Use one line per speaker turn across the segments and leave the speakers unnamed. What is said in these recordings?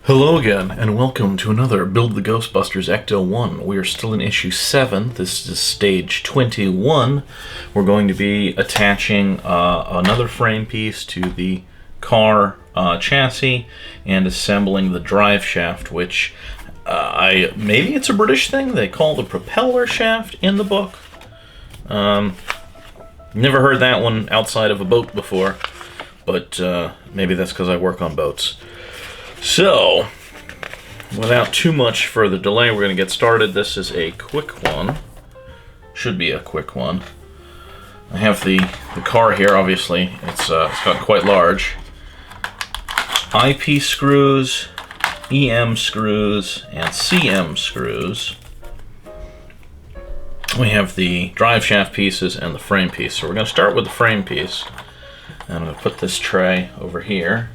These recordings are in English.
Hello again, and welcome to another Build the Ghostbusters Ecto-1. We are still in issue 7. This is stage 21. We're going to be attaching another frame piece to the car chassis and assembling the drive shaft, which maybe it's a British thing. They call the propeller shaft in the book. Never heard that one outside of a boat before, but maybe that's because I work on boats. So, without too much further delay, we're going to get started. This is a quick one. Should be a quick one. I have the car here, obviously. It's got quite large. IP screws, EM screws, and CM screws. We have the drive shaft pieces and the frame piece. So we're going to start with the frame piece. And I'm going to put this tray over here,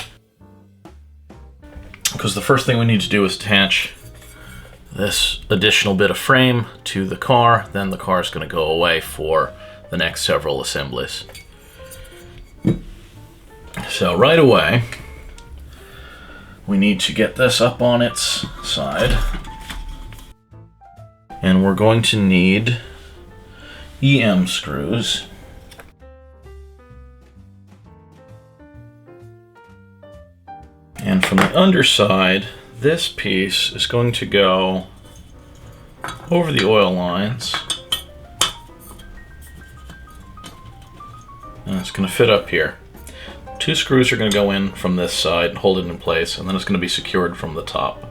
because the first thing we need to do is attach this additional bit of frame to the car. Then the car is going to go away for the next several assemblies. So right away, we need to get this up on its side. And we're going to need EM screws. And from the underside, this piece is going to go over the oil lines. And it's going to fit up here. 2 screws are going to go in from this side and hold it in place, and then it's going to be secured from the top.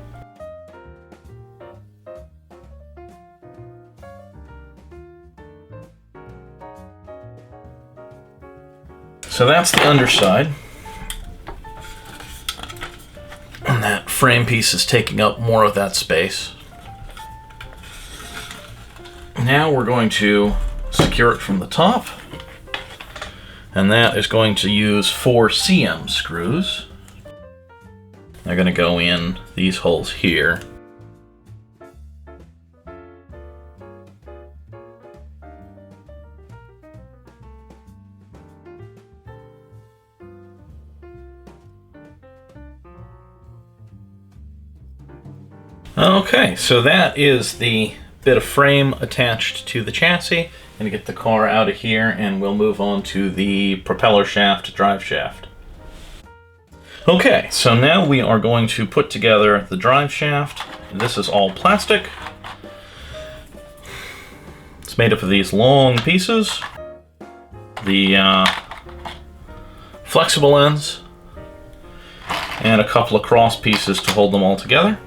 So that's the underside. And that frame piece is taking up more of that space. Now we're going to secure it from the top. And that is going to use 4 CM screws. They're going to go in these holes here. Okay, so that is the bit of frame attached to the chassis. I'm going to get the car out of here and we'll move on to the propeller shaft, drive shaft. Okay, so now we are going to put together the drive shaft. This is all plastic. It's made up of these long pieces, the flexible ends, and a couple of cross pieces to hold them all together.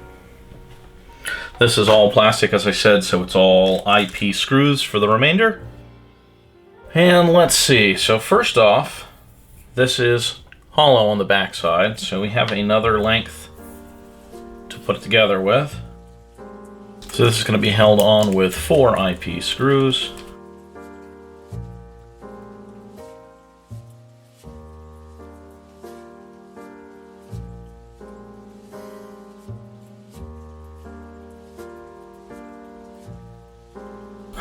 This is all plastic, as I said, so it's all IP screws for the remainder. And let's see, so first off, this is hollow on the back side, so we have another length to put it together with. So this is going to be held on with 4 IP screws.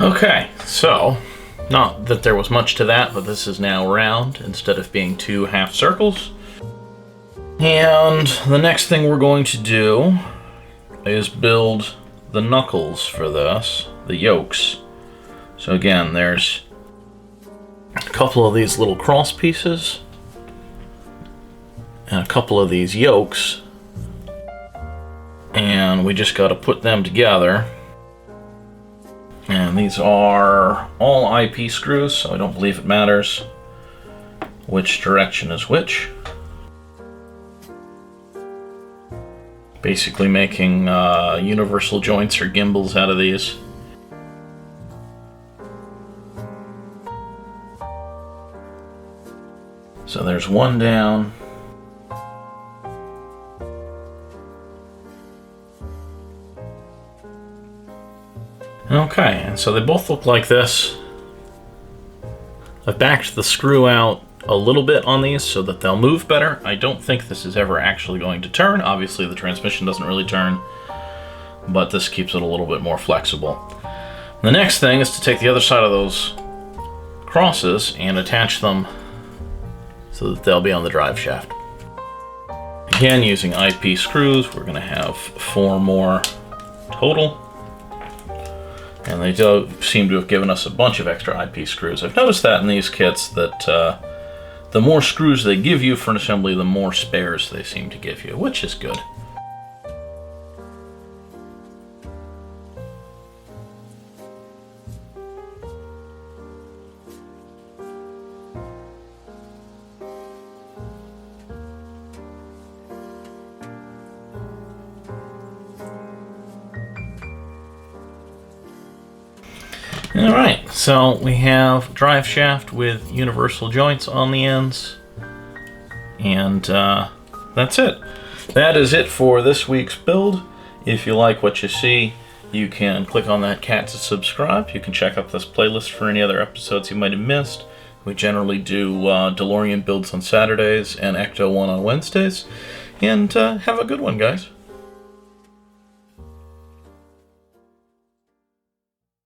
Okay, so, not that there was much to that, but this is now round instead of being 2 half circles. And the next thing we're going to do is build the knuckles for this, the yokes. So again, there's a couple of these little cross pieces and a couple of these yokes, and we just got to put them together. And these are all IP screws, so I don't believe it matters which direction is which. Basically making universal joints or gimbals out of these. So there's one down. Okay, and so they both look like this. I've backed the screw out a little bit on these so that they'll move better. I don't think this is ever actually going to turn. Obviously the transmission doesn't really turn, but this keeps it a little bit more flexible. The next thing is to take the other side of those crosses and attach them so that they'll be on the drive shaft. Again, using IP screws, we're going to have 4 more total. And they do seem to have given us a bunch of extra IP screws. I've noticed that in these kits that the more screws they give you for an assembly, the more spares they seem to give you, which is good. Alright, so we have drive shaft with universal joints on the ends, and that's it. That is it for this week's build. If you like what you see, you can click on that cat to subscribe. You can check out this playlist for any other episodes you might have missed. We generally do DeLorean builds on Saturdays and Ecto-1 on Wednesdays. And have a good one, guys.